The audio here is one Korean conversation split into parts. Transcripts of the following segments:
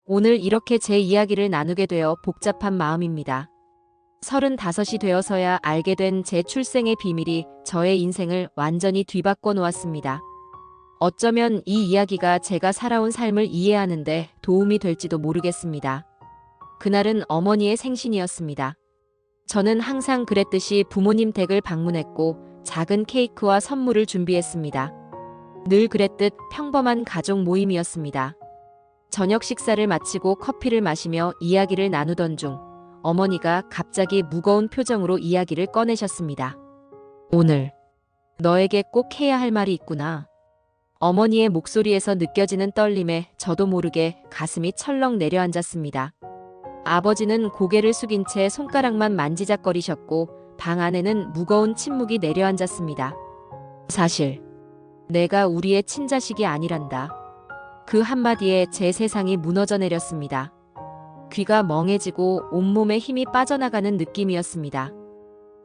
오늘 이렇게 제 이야기를 나누게 되어 복잡한 마음입니다. 35이 되어서야 알게 된 제 출생의 비밀이 저의 인생을 완전히 뒤바꿔 놓았습니다. 어쩌면 이 이야기가 제가 살아온 삶을 이해하는데 도움이 될지도 모르겠습니다. 그날은 어머니의 생신이었습니다. 저는 항상 그랬듯이 부모님 댁을 방문했고 작은 케이크와 선물을 준비했습니다. 늘 그랬듯 평범한 가족 모임이었습니다. 저녁 식사를 마치고 커피를 마시며 이야기를 나누던 중 어머니가 갑자기 무거운 표정으로 이야기를 꺼내셨습니다. 오늘 너에게 꼭 해야 할 말이 있구나. 어머니의 목소리에서 느껴지는 떨림에 저도 모르게 가슴이 철렁 내려앉았습니다. 아버지는 고개를 숙인 채 손가락만 만지작거리셨고 방 안에는 무거운 침묵이 내려앉았습니다. 사실 내가 우리의 친자식이 아니란다. 그 한마디에 제 세상이 무너져 내렸습니다. 귀가 멍해지고 온몸에 힘이 빠져나가는 느낌이었습니다.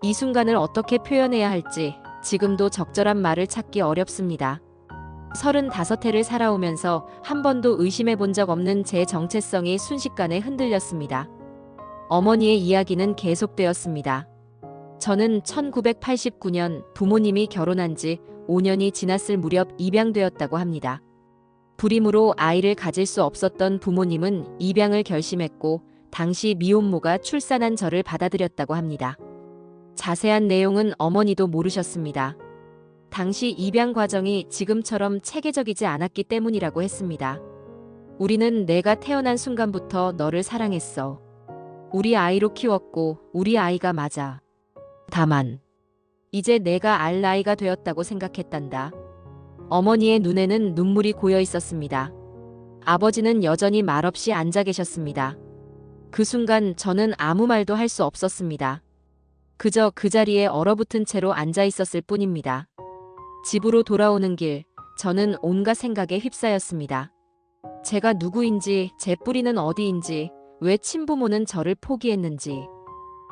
이 순간을 어떻게 표현해야 할지 지금도 적절한 말을 찾기 어렵습니다. 35해를 살아오면서 한 번도 의심해 본 적 없는 제 정체성이 순식간에 흔들렸습니다. 어머니의 이야기는 계속되었습니다. 저는 1989년 부모님이 결혼한 지 5년이 지났을 무렵 입양되었다고 합니다. 불임으로 아이를 가질 수 없었던 부모님은 입양을 결심했고 당시 미혼모가 출산한 저를 받아들였다고 합니다. 자세한 내용은 어머니도 모르셨습니다. 당시 입양 과정이 지금처럼 체계적이지 않았기 때문이라고 했습니다. 우리는 내가 태어난 순간부터 너를 사랑했어. 우리 아이로 키웠고 우리 아이가 맞아. 다만 이제 내가 알 나이가 되었다고 생각했단다. 어머니의 눈에는 눈물이 고여 있었습니다. 아버지는 여전히 말없이 앉아 계셨습니다. 그 순간 저는 아무 말도 할 수 없었습니다. 그저 그 자리에 얼어붙은 채로 앉아 있었을 뿐입니다. 집으로 돌아오는 길, 저는 온갖 생각에 휩싸였습니다. 제가 누구인지, 제 뿌리는 어디인지, 왜 친부모는 저를 포기했는지.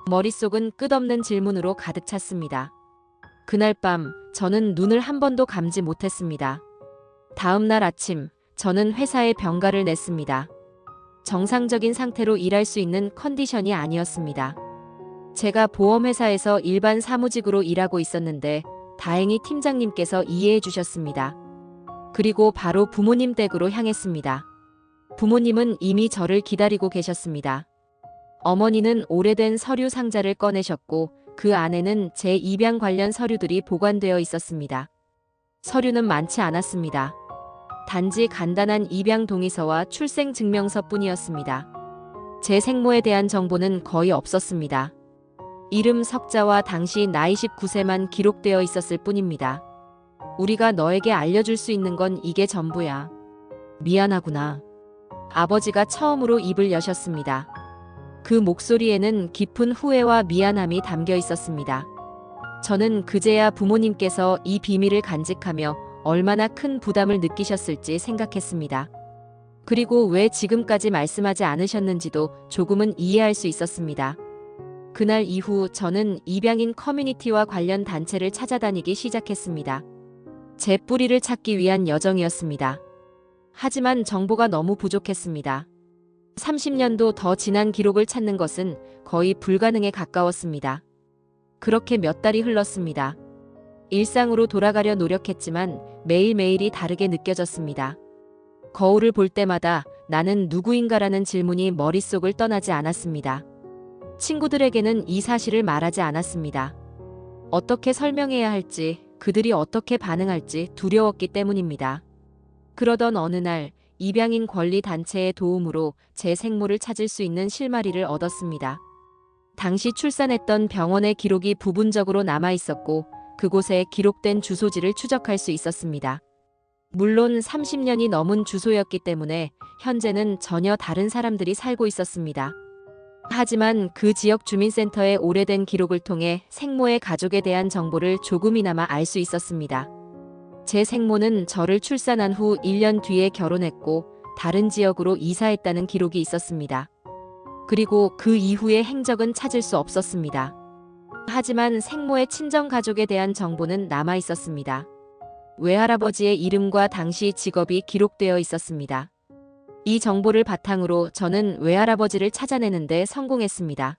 머릿속은 끝없는 질문으로 가득 찼습니다. 그날 밤, 저는 눈을 한 번도 감지 못했습니다. 다음 날 아침, 저는 회사에 병가를 냈습니다. 정상적인 상태로 일할 수 있는 컨디션이 아니었습니다. 제가 보험회사에서 일반 사무직으로 일하고 있었는데 다행히 팀장님께서 이해해 주셨습니다. 그리고 바로 부모님 댁으로 향했습니다. 부모님은 이미 저를 기다리고 계셨습니다. 어머니는 오래된 서류 상자를 꺼내셨고 그 안에는 제 입양 관련 서류들이 보관되어 있었습니다. 서류는 많지 않았습니다. 단지 간단한 입양 동의서와 출생 증명서뿐이었습니다. 제 생모에 대한 정보는 거의 없었습니다. 이름 석자와 당시 나이 19세만 기록되어 있었을 뿐입니다. 우리가 너에게 알려줄 수 있는 건 이게 전부야. 미안하구나. 아버지가 처음으로 입을 여셨습니다. 그 목소리에는 깊은 후회와 미안함이 담겨 있었습니다. 저는 그제야 부모님께서 이 비밀을 간직하며 얼마나 큰 부담을 느끼셨을지 생각했습니다. 그리고 왜 지금까지 말씀하지 않으셨는지도 조금은 이해할 수 있었습니다. 그날 이후 저는 입양인 커뮤니티와 관련 단체를 찾아다니기 시작했습니다. 제 뿌리를 찾기 위한 여정이었습니다. 하지만 정보가 너무 부족했습니다. 30년도 더 지난 기록을 찾는 것은 거의 불가능에 가까웠습니다. 그렇게 몇 달이 흘렀습니다. 일상으로 돌아가려 노력했지만 매일매일이 다르게 느껴졌습니다. 거울을 볼 때마다 나는 누구인가라는 질문이 머릿속을 떠나지 않았습니다. 친구들에게는 이 사실을 말하지 않았습니다. 어떻게 설명해야 할지, 그들이 어떻게 반응할지 두려웠기 때문입니다. 그러던 어느 날 입양인 권리 단체의 도움으로 제 생모를 찾을 수 있는 실마리를 얻었습니다. 당시 출산했던 병원의 기록이 부분적으로 남아 있었고 그곳에 기록된 주소지를 추적할 수 있었습니다. 물론 30년이 넘은 주소였기 때문에 현재는 전혀 다른 사람들이 살고 있었습니다. 하지만 그 지역 주민센터의 오래된 기록을 통해 생모의 가족에 대한 정보를 조금이나마 알 수 있었습니다. 제 생모는 저를 출산한 후 1년 뒤에 결혼했고 다른 지역으로 이사했다는 기록이 있었습니다. 그리고 그 이후의 행적은 찾을 수 없었습니다. 하지만 생모의 친정 가족에 대한 정보는 남아 있었습니다. 외할아버지의 이름과 당시 직업이 기록되어 있었습니다. 이 정보를 바탕으로 저는 외할아버지를 찾아내는데 성공했습니다.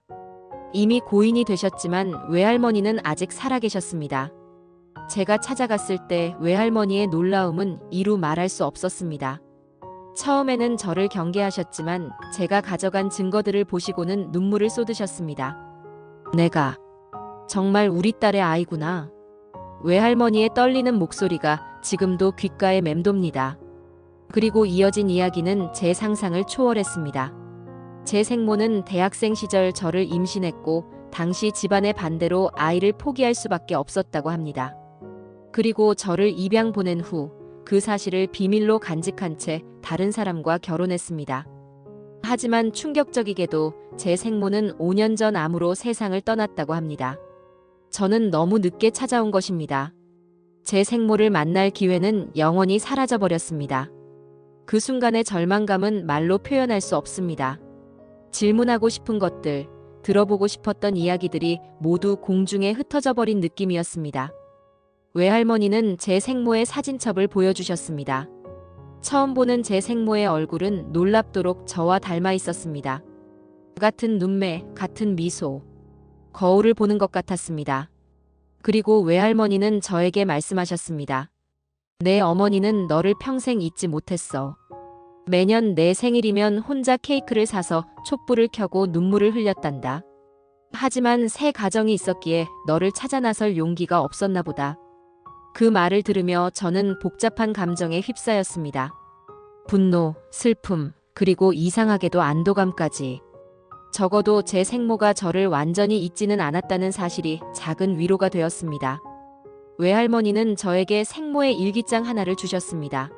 이미 고인이 되셨지만 외할머니는 아직 살아계셨습니다. 제가 찾아갔을 때 외할머니의 놀라움은 이루 말할 수 없었습니다. 처음에는 저를 경계하셨지만 제가 가져간 증거들을 보시고는 눈물을 쏟으셨습니다. 내가 정말 우리 딸의 아이구나. 외할머니의 떨리는 목소리가 지금도 귓가에 맴돕니다. 그리고 이어진 이야기는 제 상상을 초월했습니다. 제 생모는 대학생 시절 저를 임신했고 당시 집안의 반대로 아이를 포기할 수밖에 없었다고 합니다. 그리고 저를 입양 보낸 후 그 사실을 비밀로 간직한 채 다른 사람과 결혼했습니다. 하지만 충격적이게도 제 생모는 5년 전 암으로 세상을 떠났다고 합니다. 저는 너무 늦게 찾아온 것입니다. 제 생모를 만날 기회는 영원히 사라져버렸습니다. 그 순간의 절망감은 말로 표현할 수 없습니다. 질문하고 싶은 것들, 들어보고 싶었던 이야기들이 모두 공중에 흩어져 버린 느낌이었습니다. 외할머니는 제 생모의 사진첩을 보여주셨습니다. 처음 보는 제 생모의 얼굴은 놀랍도록 저와 닮아 있었습니다. 같은 눈매, 같은 미소. 거울을 보는 것 같았습니다. 그리고 외할머니는 저에게 말씀하셨습니다. 내 어머니는 너를 평생 잊지 못했어. 매년 내 생일이면 혼자 케이크를 사서 촛불을 켜고 눈물을 흘렸단다. 하지만 새 가정이 있었기에 너를 찾아 나설 용기가 없었나 보다. 그 말을 들으며 저는 복잡한 감정에 휩싸였습니다. 분노, 슬픔, 그리고 이상하게도 안도감까지. 적어도 제 생모가 저를 완전히 잊지는 않았다는 사실이 작은 위로가 되었습니다. 외할머니는 저에게 생모의 일기장 하나를 주셨습니다.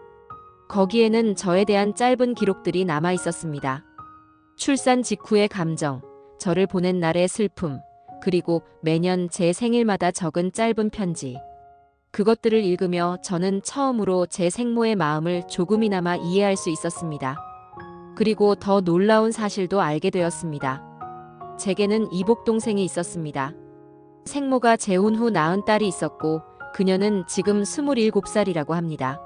거기에는 저에 대한 짧은 기록들이 남아 있었습니다. 출산 직후의 감정, 저를 보낸 날의 슬픔, 그리고 매년 제 생일마다 적은 짧은 편지. 그것들을 읽으며 저는 처음으로 제 생모의 마음을 조금이나마 이해할 수 있었습니다. 그리고 더 놀라운 사실도 알게 되었습니다. 제게는 이복 동생이 있었습니다. 생모가 재혼 후 낳은 딸이 있었고 그녀는 지금 27살이라고 합니다.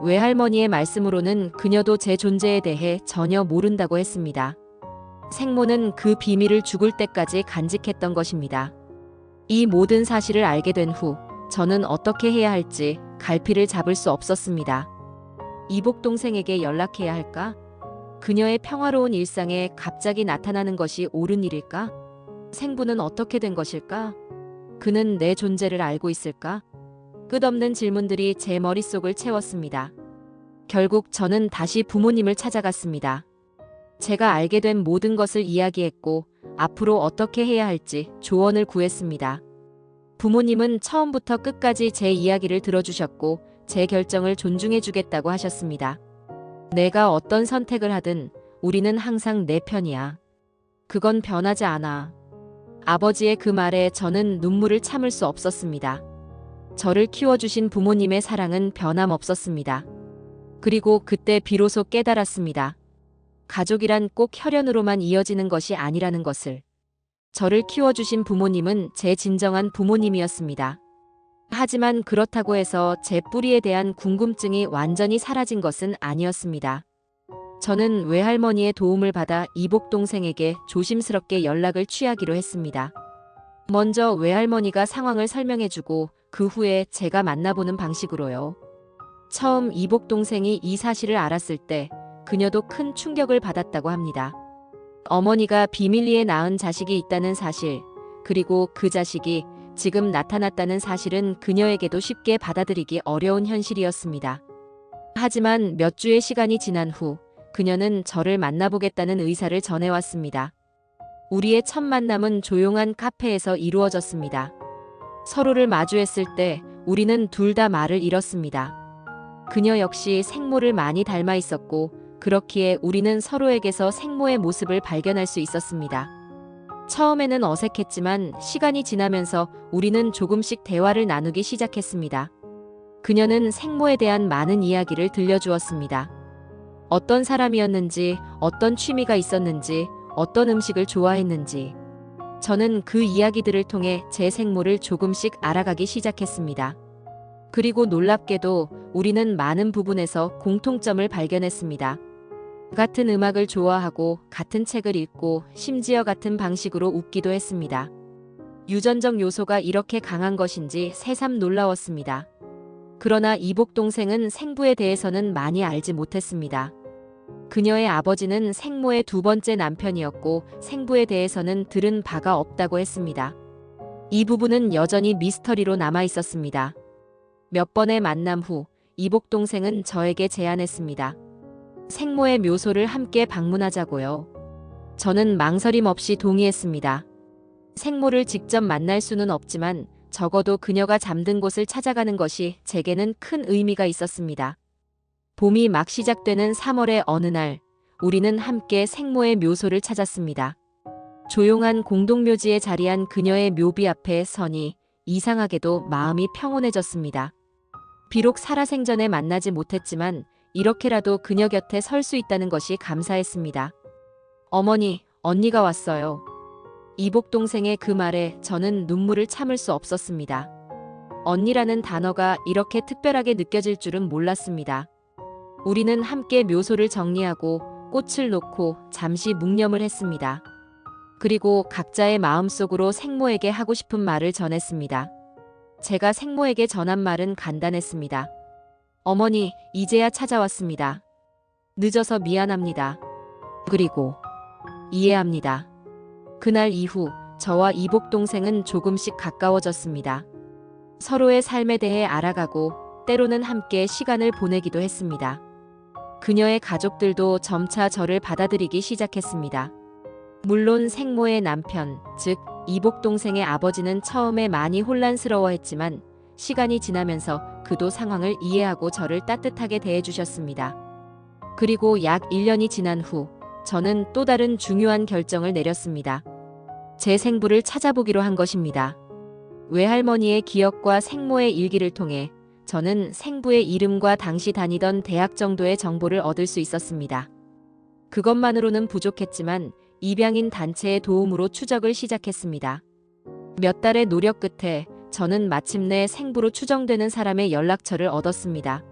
외할머니의 말씀으로는 그녀도 제 존재에 대해 전혀 모른다고 했습니다. 생모는 그 비밀을 죽을 때까지 간직했던 것입니다. 이 모든 사실을 알게 된 후 저는 어떻게 해야 할지 갈피를 잡을 수 없었습니다. 이복 동생에게 연락해야 할까? 그녀의 평화로운 일상에 갑자기 나타나는 것이 옳은 일일까? 생부는 어떻게 된 것일까? 그는 내 존재를 알고 있을까? 끝없는 질문들이 제 머릿속을 채웠습니다. 결국 저는 다시 부모님을 찾아갔습니다. 제가 알게 된 모든 것을 이야기했고 앞으로 어떻게 해야 할지 조언을 구했습니다. 부모님은 처음부터 끝까지 제 이야기를 들어주셨고 제 결정을 존중해주겠다고 하셨습니다. 내가 어떤 선택을 하든 우리는 항상 내 편이야. 그건 변하지 않아. 아버지의 그 말에 저는 눈물을 참을 수 없었습니다. 저를 키워주신 부모님의 사랑은 변함없었습니다. 그리고 그때 비로소 깨달았습니다. 가족이란 꼭 혈연으로만 이어지는 것이 아니라는 것을. 저를 키워주신 부모님은 제 진정한 부모님이었습니다. 하지만 그렇다고 해서 제 뿌리에 대한 궁금증이 완전히 사라진 것은 아니었습니다. 저는 외할머니의 도움을 받아 이복 동생에게 조심스럽게 연락을 취하기로 했습니다. 먼저 외할머니가 상황을 설명해주고 그 후에 제가 만나보는 방식으로요. 처음 이복 동생이 이 사실을 알았을 때 그녀도 큰 충격을 받았다고 합니다. 어머니가 비밀리에 낳은 자식이 있다는 사실, 그리고 그 자식이 지금 나타났다는 사실은 그녀에게도 쉽게 받아들이기 어려운 현실이었습니다. 하지만 몇 주의 시간이 지난 후 그녀는 저를 만나보겠다는 의사를 전해왔습니다. 우리의 첫 만남은 조용한 카페에서 이루어졌습니다. 서로를 마주했을 때 우리는 둘 다 말을 잃었습니다. 그녀 역시 생모를 많이 닮아 있었고 그렇기에 우리는 서로에게서 생모의 모습을 발견할 수 있었습니다. 처음에는 어색했지만 시간이 지나면서 우리는 조금씩 대화를 나누기 시작했습니다. 그녀는 생모에 대한 많은 이야기를 들려주었습니다. 어떤 사람이었는지, 어떤 취미가 있었는지, 어떤 음식을 좋아했는지. 저는 그 이야기들을 통해 제 생모를 조금씩 알아가기 시작했습니다. 그리고 놀랍게도 우리는 많은 부분에서 공통점을 발견했습니다. 같은 음악을 좋아하고 같은 책을 읽고 심지어 같은 방식으로 웃기도 했습니다. 유전적 요소가 이렇게 강한 것인지 새삼 놀라웠습니다. 그러나 이복 동생은 생부에 대해서는 많이 알지 못했습니다. 그녀의 아버지는 생모의 두 번째 남편이었고 생부에 대해서는 들은 바가 없다고 했습니다. 이 부분은 여전히 미스터리로 남아 있었습니다. 몇 번의 만남 후 이복 동생은 저에게 제안했습니다. 생모의 묘소를 함께 방문하자고요. 저는 망설임 없이 동의했습니다. 생모를 직접 만날 수는 없지만 적어도 그녀가 잠든 곳을 찾아가는 것이 제게는 큰 의미가 있었습니다. 봄이 막 시작되는 3월의 어느 날, 우리는 함께 생모의 묘소를 찾았습니다. 조용한 공동묘지에 자리한 그녀의 묘비 앞에 서니 이상하게도 마음이 평온해졌습니다. 비록 살아생전에 만나지 못했지만 이렇게라도 그녀 곁에 설 수 있다는 것이 감사했습니다. 어머니, 언니가 왔어요. 이복 동생의 그 말에 저는 눈물을 참을 수 없었습니다. 언니라는 단어가 이렇게 특별하게 느껴질 줄은 몰랐습니다. 우리는 함께 묘소를 정리하고 꽃을 놓고 잠시 묵념을 했습니다. 그리고 각자의 마음속으로 생모에게 하고 싶은 말을 전했습니다. 제가 생모에게 전한 말은 간단했습니다. 어머니, 이제야 찾아왔습니다. 늦어서 미안합니다. 그리고 이해합니다. 그날 이후 저와 이복 동생은 조금씩 가까워졌습니다. 서로의 삶에 대해 알아가고 때로는 함께 시간을 보내기도 했습니다. 그녀의 가족들도 점차 저를 받아들이기 시작했습니다. 물론 생모의 남편, 즉 이복 동생의 아버지는 처음에 많이 혼란스러워했지만 시간이 지나면서 그도 상황을 이해하고 저를 따뜻하게 대해주셨습니다. 그리고 약 1년이 지난 후 저는 또 다른 중요한 결정을 내렸습니다. 제 생부를 찾아보기로 한 것입니다. 외할머니의 기억과 생모의 일기를 통해 저는 생부의 이름과 당시 다니던 대학 정도의 정보를 얻을 수 있었습니다. 그것만으로는 부족했지만 입양인 단체의 도움으로 추적을 시작했습니다. 몇 달의 노력 끝에 저는 마침내 생부로 추정되는 사람의 연락처를 얻었습니다.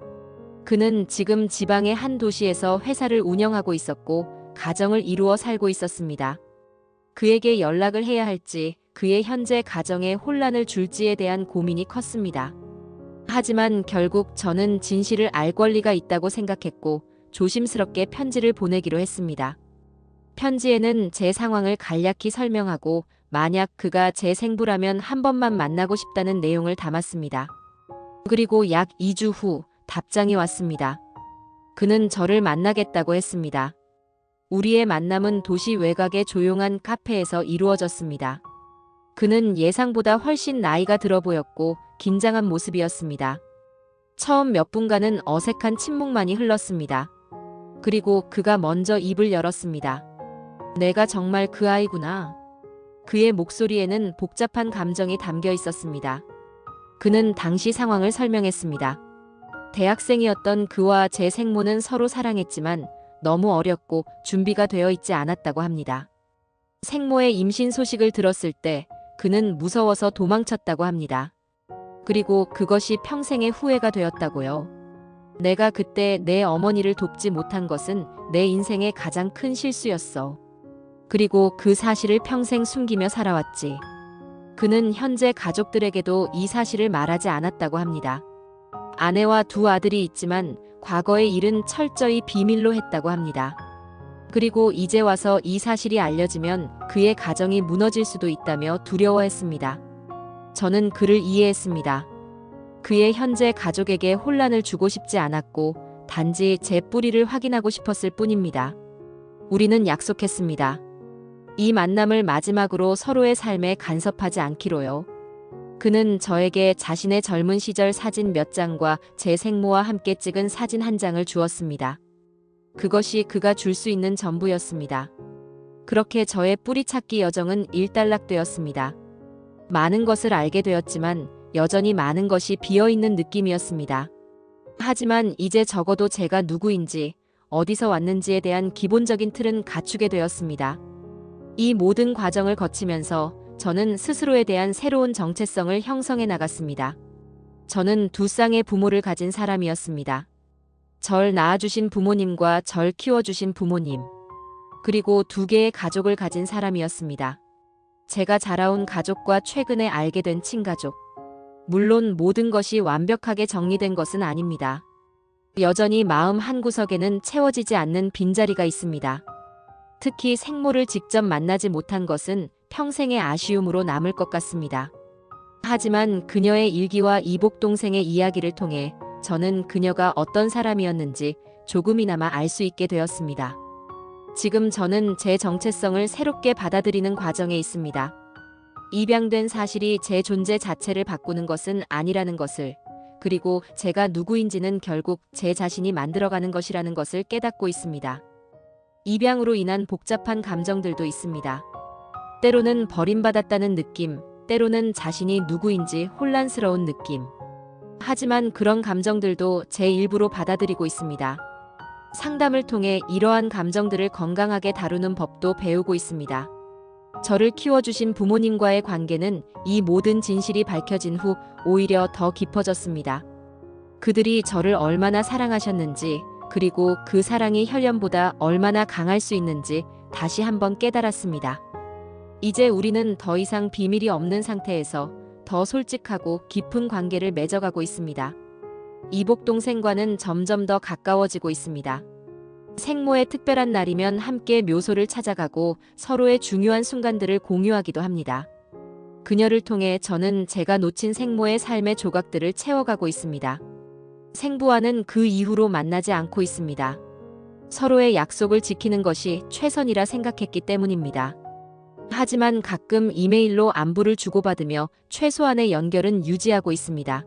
그는 지금 지방의 한 도시에서 회사를 운영하고 있었고 가정을 이루어 살고 있었습니다. 그에게 연락을 해야 할지 그의 현재 가정에 혼란을 줄지에 대한 고민이 컸습니다. 하지만 결국 저는 진실을 알 권리가 있다고 생각했고 조심스럽게 편지를 보내기로 했습니다. 편지에는 제 상황을 간략히 설명하고 만약 그가 제 생부라면 한 번만 만나고 싶다는 내용을 담았습니다. 그리고 약 2주 후 답장이 왔습니다. 그는 저를 만나겠다고 했습니다. 우리의 만남은 도시 외곽의 조용한 카페에서 이루어졌습니다. 그는 예상보다 훨씬 나이가 들어 보였고 긴장한 모습이었습니다. 처음 몇 분간은 어색한 침묵만이 흘렀습니다. 그리고 그가 먼저 입을 열었습니다. 내가 정말 그 아이구나. 그의 목소리에는 복잡한 감정이 담겨 있었습니다. 그는 당시 상황을 설명했습니다. 대학생이었던 그와 제 생모는 서로 사랑했지만 너무 어렸고 준비가 되어 있지 않았다고 합니다. 생모의 임신 소식을 들었을 때 그는 무서워서 도망쳤다고 합니다. 그리고 그것이 평생의 후회가 되었다고요. 내가 그때 내 어머니를 돕지 못한 것은 내 인생의 가장 큰 실수였어. 그리고 그 사실을 평생 숨기며 살아왔지. 그는 현재 가족들에게도 이 사실을 말하지 않았다고 합니다. 아내와 두 아들이 있지만 과거의 일은 철저히 비밀로 했다고 합니다. 그리고 이제 와서 이 사실이 알려지면 그의 가정이 무너질 수도 있다며 두려워했습니다. 저는 그를 이해했습니다. 그의 현재 가족에게 혼란을 주고 싶지 않았고 단지 제 뿌리를 확인하고 싶었을 뿐입니다. 우리는 약속했습니다. 이 만남을 마지막으로 서로의 삶에 간섭하지 않기로요. 그는 저에게 자신의 젊은 시절 사진 몇 장과 제 생모와 함께 찍은 사진 한 장을 주었습니다. 그것이 그가 줄 수 있는 전부였습니다. 그렇게 저의 뿌리찾기 여정은 일단락되었습니다. 많은 것을 알게 되었지만 여전히 많은 것이 비어있는 느낌이었습니다. 하지만 이제 적어도 제가 누구인지, 어디서 왔는지에 대한 기본적인 틀은 갖추게 되었습니다. 이 모든 과정을 거치면서 저는 스스로에 대한 새로운 정체성을 형성해 나갔습니다. 저는 두 쌍의 부모를 가진 사람이었습니다. 절 낳아주신 부모님과 절 키워주신 부모님, 그리고 두 개의 가족을 가진 사람이었습니다. 제가 자라온 가족과 최근에 알게 된 친가족. 물론 모든 것이 완벽하게 정리된 것은 아닙니다. 여전히 마음 한구석에는 채워지지 않는 빈자리가 있습니다. 특히 생모를 직접 만나지 못한 것은 평생의 아쉬움으로 남을 것 같습니다. 하지만 그녀의 일기와 이복 동생의 이야기를 통해 저는 그녀가 어떤 사람이었는지 조금이나마 알 수 있게 되었습니다. 지금 저는 제 정체성을 새롭게 받아들이는 과정에 있습니다. 입양된 사실이 제 존재 자체를 바꾸는 것은 아니라는 것을, 그리고 제가 누구인지는 결국 제 자신이 만들어가는 것이라는 것을 깨닫고 있습니다. 입양으로 인한 복잡한 감정들도 있습니다. 때로는 버림받았다는 느낌, 때로는 자신이 누구인지 혼란스러운 느낌. 하지만 그런 감정들도 제 일부로 받아들이고 있습니다. 상담을 통해 이러한 감정들을 건강하게 다루는 법도 배우고 있습니다. 저를 키워주신 부모님과의 관계는 이 모든 진실이 밝혀진 후 오히려 더 깊어졌습니다. 그들이 저를 얼마나 사랑하셨는지, 그리고 그 사랑이 혈연보다 얼마나 강할 수 있는지 다시 한번 깨달았습니다. 이제 우리는 더 이상 비밀이 없는 상태에서 더 솔직하고 깊은 관계를 맺어가고 있습니다. 이복 동생과는 점점 더 가까워지고 있습니다. 생모의 특별한 날이면 함께 묘소를 찾아가고 서로의 중요한 순간들을 공유하기도 합니다. 그녀를 통해 저는 제가 놓친 생모의 삶의 조각들을 채워가고 있습니다. 생부와는 그 이후로 만나지 않고 있습니다. 서로의 약속을 지키는 것이 최선이라 생각했기 때문입니다. 하지만 가끔 이메일로 안부를 주고받으며 최소한의 연결은 유지하고 있습니다.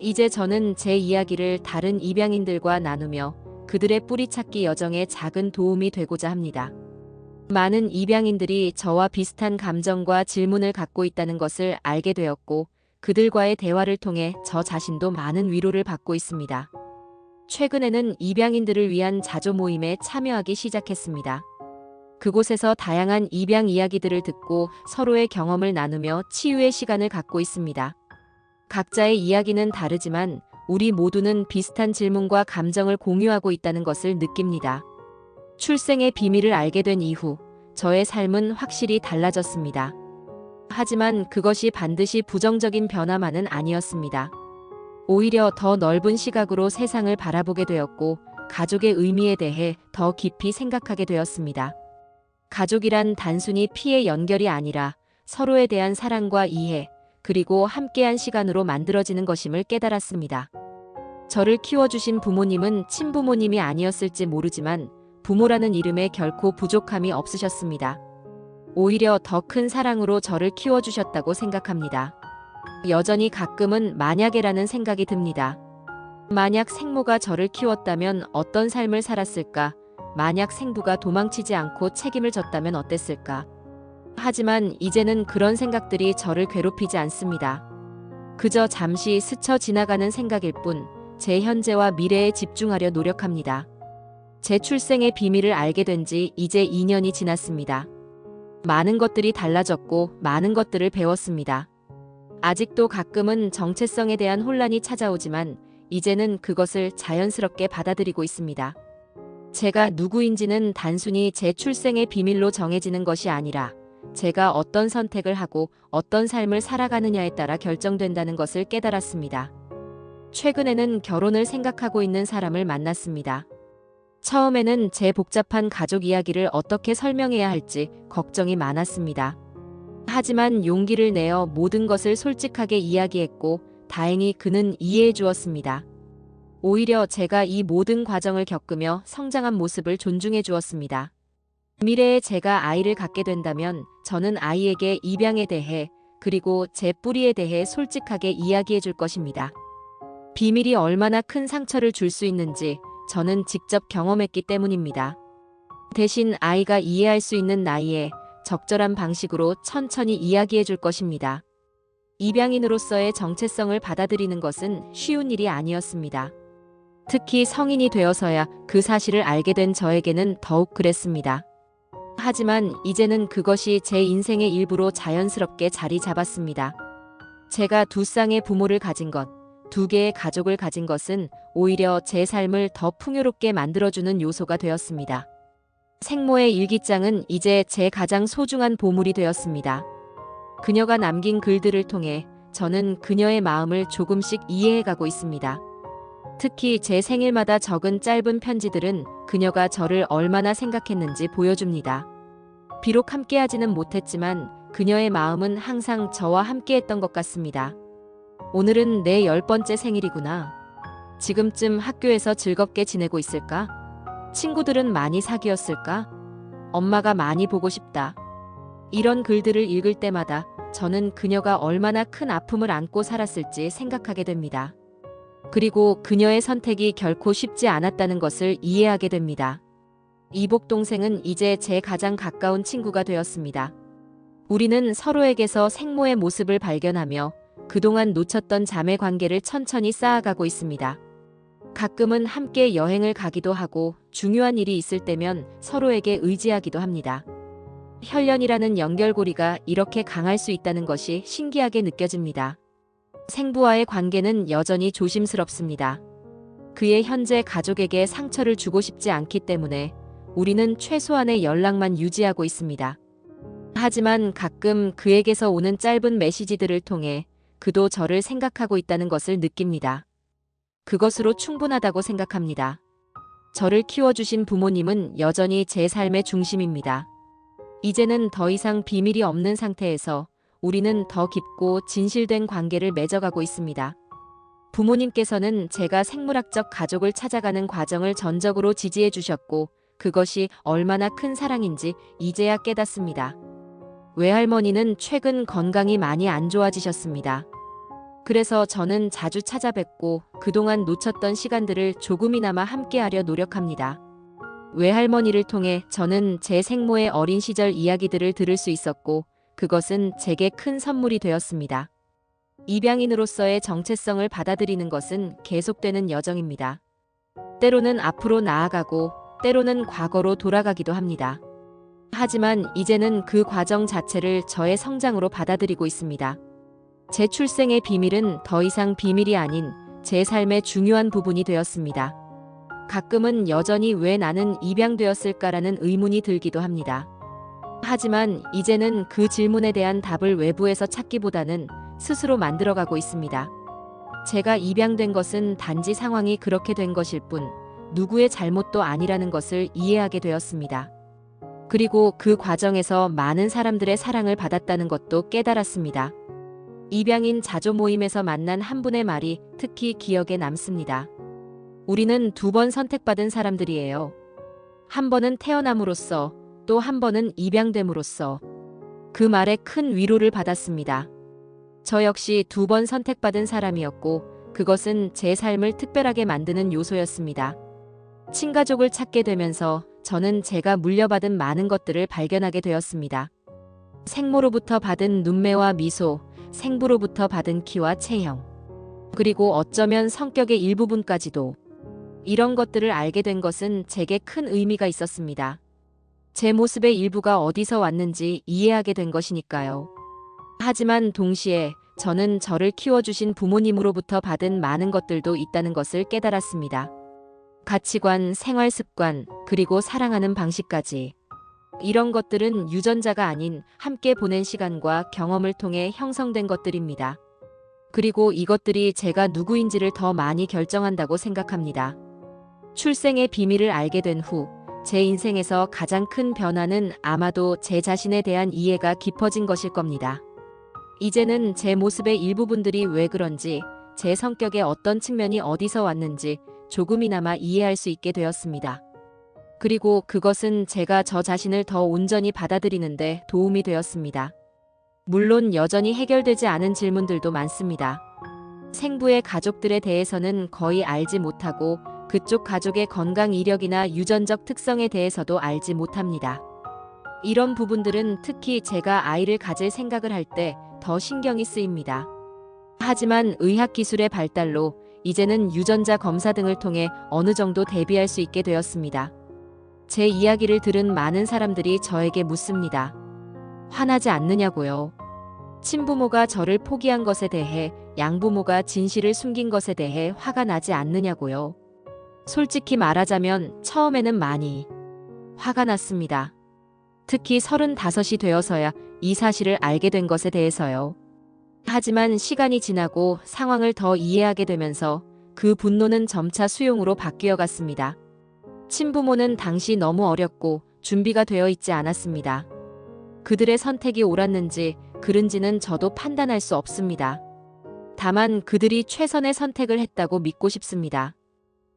이제 저는 제 이야기를 다른 입양인들과 나누며 그들의 뿌리찾기 여정에 작은 도움이 되고자 합니다. 많은 입양인들이 저와 비슷한 감정과 질문을 갖고 있다는 것을 알게 되었고, 그들과의 대화를 통해 저 자신도 많은 위로를 받고 있습니다. 최근에는 입양인들을 위한 자조 모임에 참여하기 시작했습니다. 그곳에서 다양한 입양 이야기들을 듣고 서로의 경험을 나누며 치유의 시간을 갖고 있습니다. 각자의 이야기는 다르지만 우리 모두는 비슷한 질문과 감정을 공유하고 있다는 것을 느낍니다. 출생의 비밀을 알게 된 이후 저의 삶은 확실히 달라졌습니다. 하지만 그것이 반드시 부정적인 변화만은 아니었습니다. 오히려 더 넓은 시각으로 세상을 바라보게 되었고, 가족의 의미에 대해 더 깊이 생각하게 되었습니다. 가족이란 단순히 피의 연결이 아니라 서로에 대한 사랑과 이해, 그리고 함께한 시간으로 만들어지는 것임을 깨달았습니다. 저를 키워주신 부모님은 친부모님이 아니었을지 모르지만 부모라는 이름에 결코 부족함이 없으셨습니다. 오히려 더 큰 사랑으로 저를 키워주셨다고 생각합니다. 여전히 가끔은 만약에라는 생각이 듭니다. 만약 생모가 저를 키웠다면 어떤 삶을 살았을까? 만약 생부가 도망치지 않고 책임을 졌다면 어땠을까? 하지만 이제는 그런 생각들이 저를 괴롭히지 않습니다. 그저 잠시 스쳐 지나가는 생각일 뿐, 제 현재와 미래에 집중하려 노력합니다. 제 출생의 비밀을 알게 된 지 이제 2년이 지났습니다. 많은 것들이 달라졌고 많은 것들을 배웠습니다. 아직도 가끔은 정체성에 대한 혼란이 찾아오지만 이제는 그것을 자연스럽게 받아들이고 있습니다. 제가 누구인지는 단순히 제 출생의 비밀로 정해지는 것이 아니라 제가 어떤 선택을 하고 어떤 삶을 살아가느냐에 따라 결정된다는 것을 깨달았습니다. 최근에는 결혼을 생각하고 있는 사람을 만났습니다. 처음에는 제 복잡한 가족 이야기를 어떻게 설명해야 할지 걱정이 많았습니다. 하지만 용기를 내어 모든 것을 솔직하게 이야기했고 다행히 그는 이해해 주었습니다. 오히려 제가 이 모든 과정을 겪으며 성장한 모습을 존중해 주었습니다. 미래에 제가 아이를 갖게 된다면 저는 아이에게 입양에 대해 그리고 제 뿌리에 대해 솔직하게 이야기해 줄 것입니다. 비밀이 얼마나 큰 상처를 줄 수 있는지 저는 직접 경험했기 때문입니다. 대신 아이가 이해할 수 있는 나이에 적절한 방식으로 천천히 이야기해 줄 것입니다. 입양인으로서의 정체성을 받아들이는 것은 쉬운 일이 아니었습니다. 특히 성인이 되어서야 그 사실을 알게 된 저에게는 더욱 그랬습니다. 하지만 이제는 그것이 제 인생의 일부로 자연스럽게 자리 잡았습니다. 제가 두 쌍의 부모를 가진 것, 두 개의 가족을 가진 것은 오히려 제 삶을 더 풍요롭게 만들어주는 요소가 되었습니다. 생모의 일기장은 이제 제 가장 소중한 보물이 되었습니다. 그녀가 남긴 글들을 통해 저는 그녀의 마음을 조금씩 이해해가고 있습니다. 특히 제 생일마다 적은 짧은 편지들은 그녀가 저를 얼마나 생각했는지 보여줍니다. 비록 함께하지는 못했지만 그녀의 마음은 항상 저와 함께했던 것 같습니다. 오늘은 내 10번째 생일이구나. 지금쯤 학교에서 즐겁게 지내고 있을까? 친구들은 많이 사귀었을까? 엄마가 많이 보고 싶다. 이런 글들을 읽을 때마다 저는 그녀가 얼마나 큰 아픔을 안고 살았을지 생각하게 됩니다. 그리고 그녀의 선택이 결코 쉽지 않았다는 것을 이해하게 됩니다. 이복 동생은 이제 제 가장 가까운 친구가 되었습니다. 우리는 서로에게서 생모의 모습을 발견하며 그동안 놓쳤던 자매 관계를 천천히 쌓아가고 있습니다. 가끔은 함께 여행을 가기도 하고 중요한 일이 있을 때면 서로에게 의지하기도 합니다. 혈연이라는 연결고리가 이렇게 강할 수 있다는 것이 신기하게 느껴집니다. 생부와의 관계는 여전히 조심스럽습니다. 그의 현재 가족에게 상처를 주고 싶지 않기 때문에 우리는 최소한의 연락만 유지하고 있습니다. 하지만 가끔 그에게서 오는 짧은 메시지들을 통해 그도 저를 생각하고 있다는 것을 느낍니다. 그것으로 충분하다고 생각합니다. 저를 키워주신 부모님은 여전히 제 삶의 중심입니다. 이제는 더 이상 비밀이 없는 상태에서 우리는 더 깊고 진실된 관계를 맺어가고 있습니다. 부모님께서는 제가 생물학적 가족을 찾아가는 과정을 전적으로 지지해 주셨고 그것이 얼마나 큰 사랑인지 이제야 깨닫습니다. 외할머니는 최근 건강이 많이 안 좋아지셨습니다. 그래서 저는 자주 찾아뵙고 그동안 놓쳤던 시간들을 조금이나마 함께하려 노력합니다. 외할머니를 통해 저는 제 생모의 어린 시절 이야기들을 들을 수 있었고 그것은 제게 큰 선물이 되었습니다. 입양인으로서의 정체성을 받아들이는 것은 계속되는 여정입니다. 때로는 앞으로 나아가고 때로는 과거로 돌아가기도 합니다. 하지만 이제는 그 과정 자체를 저의 성장으로 받아들이고 있습니다. 제 출생의 비밀은 더 이상 비밀이 아닌 제 삶의 중요한 부분이 되었습니다. 가끔은 여전히 왜 나는 입양되었을까라는 의문이 들기도 합니다. 하지만 이제는 그 질문에 대한 답을 외부에서 찾기보다는 스스로 만들어가고 있습니다. 제가 입양된 것은 단지 상황이 그렇게 된 것일 뿐 누구의 잘못도 아니라는 것을 이해하게 되었습니다. 그리고 그 과정에서 많은 사람들의 사랑을 받았다는 것도 깨달았습니다. 입양인 자조 모임에서 만난 한 분의 말이 특히 기억에 남습니다. 우리는 2번 선택받은 사람들이에요. 한 번은 태어남으로써 또 한 번은 입양됨으로써. 그 말에 큰 위로를 받았습니다. 저 역시 2번 선택받은 사람이었고 그것은 제 삶을 특별하게 만드는 요소였습니다. 친가족을 찾게 되면서 저는 제가 물려받은 많은 것들을 발견하게 되었습니다. 생모로부터 받은 눈매와 미소, 생부로부터 받은 키와 체형, 그리고 어쩌면 성격의 일부분까지도. 이런 것들을 알게 된 것은 제게 큰 의미가 있었습니다. 제 모습의 일부가 어디서 왔는지 이해하게 된 것이니까요. 하지만 동시에 저는 저를 키워주신 부모님으로부터 받은 많은 것들도 있다는 것을 깨달았습니다. 가치관, 생활 습관, 그리고 사랑하는 방식까지. 이런 것들은 유전자가 아닌 함께 보낸 시간과 경험을 통해 형성된 것들입니다. 그리고 이것들이 제가 누구인지를 더 많이 결정한다고 생각합니다. 출생의 비밀을 알게 된 후 제 인생에서 가장 큰 변화는 아마도 제 자신에 대한 이해가 깊어진 것일 겁니다. 이제는 제 모습의 일부분들이 왜 그런지, 제 성격의 어떤 측면이 어디서 왔는지 조금이나마 이해할 수 있게 되었습니다. 그리고 그것은 제가 저 자신을 더 온전히 받아들이는데 도움이 되었습니다. 물론 여전히 해결되지 않은 질문들도 많습니다. 생부의 가족들에 대해서는 거의 알지 못하고 그쪽 가족의 건강 이력이나 유전적 특성에 대해서도 알지 못합니다. 이런 부분들은 특히 제가 아이를 가질 생각을 할 때 더 신경이 쓰입니다. 하지만 의학기술의 발달로 이제는 유전자 검사 등을 통해 어느 정도 대비할 수 있게 되었습니다. 제 이야기를 들은 많은 사람들이 저에게 묻습니다. 화나지 않느냐고요. 친부모가 저를 포기한 것에 대해 양부모가 진실을 숨긴 것에 대해 화가 나지 않느냐고요. 솔직히 말하자면 처음에는 많이 화가 났습니다. 특히 35이 되어서야 이 사실을 알게 된 것에 대해서요. 하지만 시간이 지나고 상황을 더 이해하게 되면서 그 분노는 점차 수용으로 바뀌어 갔습니다. 친부모는 당시 너무 어렸고 준비가 되어 있지 않았습니다. 그들의 선택이 옳았는지 그른지는 저도 판단할 수 없습니다. 다만 그들이 최선의 선택을 했다고 믿고 싶습니다.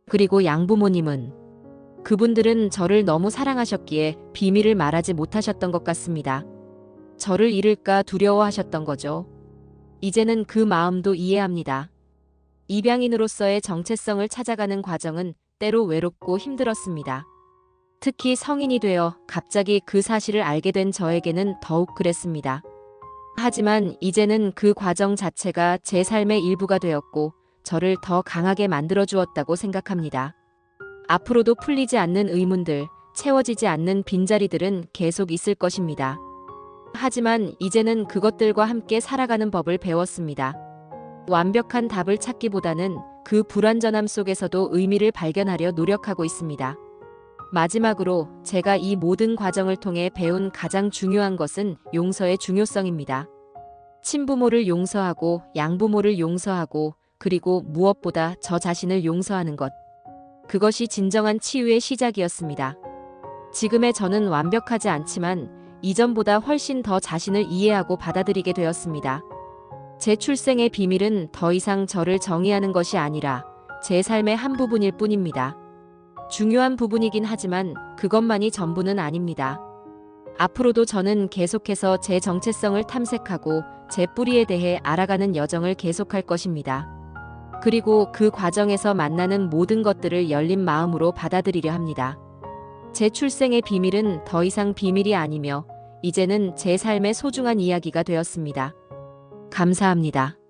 그리고 양부모님은 그분들은 저를 너무 사랑하셨기에 비밀을 말하지 못하셨던 것 같습니다. 저를 잃을까 두려워하셨던 거죠. 이제는 그 마음도 이해합니다. 입양인으로서의 정체성을 찾아가는 과정은 때로 외롭고 힘들었습니다. 특히 성인이 되어 갑자기 그 사실을 알게 된 저에게는 더욱 그랬습니다. 하지만 이제는 그 과정 자체가 제 삶의 일부가 되었고 저를 더 강하게 만들어 주었다고 생각합니다. 앞으로도 풀리지 않는 의문들, 채워지지 않는 빈자리들은 계속 있을 것입니다. 하지만 이제는 그것들과 함께 살아가는 법을 배웠습니다. 완벽한 답을 찾기보다는 그 불완전함 속에서도 의미를 발견하려 노력하고 있습니다. 마지막으로 제가 이 모든 과정을 통해 배운 가장 중요한 것은 용서의 중요성입니다. 친부모를 용서하고 양부모를 용서하고 그리고 무엇보다 저 자신을 용서하는 것. 그것이 진정한 치유의 시작이었습니다. 지금의 저는 완벽하지 않지만 이전보다 훨씬 더 자신을 이해하고 받아들이게 되었습니다. 제 출생의 비밀은 더 이상 저를 정의하는 것이 아니라 제 삶의 한 부분일 뿐입니다. 중요한 부분이긴 하지만 그것만이 전부는 아닙니다. 앞으로도 저는 계속해서 제 정체성을 탐색하고 제 뿌리에 대해 알아가는 여정을 계속할 것입니다. 그리고 그 과정에서 만나는 모든 것들을 열린 마음으로 받아들이려 합니다. 제 출생의 비밀은 더 이상 비밀이 아니며 이제는 제 삶의 소중한 이야기가 되었습니다. 감사합니다.